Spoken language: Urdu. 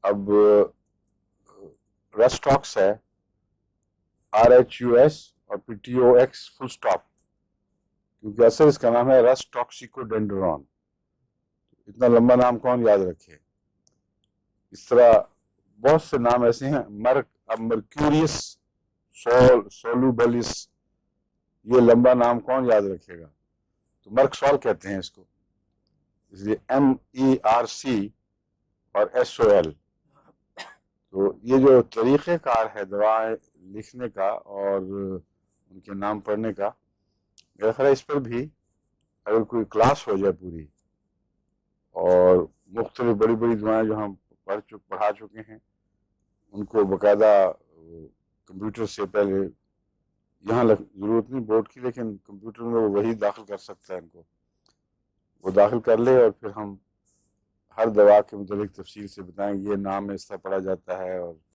اب رسٹاکس ہے RHUS اور پھر TOX فل سٹاپ، کیونکہ اصل اس کا نام ہے رس ٹاکسیکوڈینڈرون. اتنا لمبا نام کون یاد رکھے. اس طرح بہت سے نام ایسے ہیں. مرکیوریس سولوبلس، یہ لمبا نام کون یاد رکھے گا. تو مرک سول کہتے ہیں اس کو، اس لیے MERC اور SOL. تو یہ جو طریقہ کار ہے دوائیں لکھنے کا اور ان کے نام پڑھنے کا، میرا خیال ہے اس پر بھی اگر کوئی کلاس ہو جائے پوری، اور مختلف بڑی بڑی دوائیں جو ہم پڑھا چکے ہیں ان کو باقاعدہ کمپیوٹر سے پہلے، یہاں ضرورت نہیں بورڈ کی، لیکن کمپیوٹر میں وہی داخل کر سکتا ہے، ان کو وہ داخل کر لے اور پھر ہم ہر دوا کے متعلق تفصیل سے بتائیں یہ نام اس طرح پڑھا جاتا ہے اور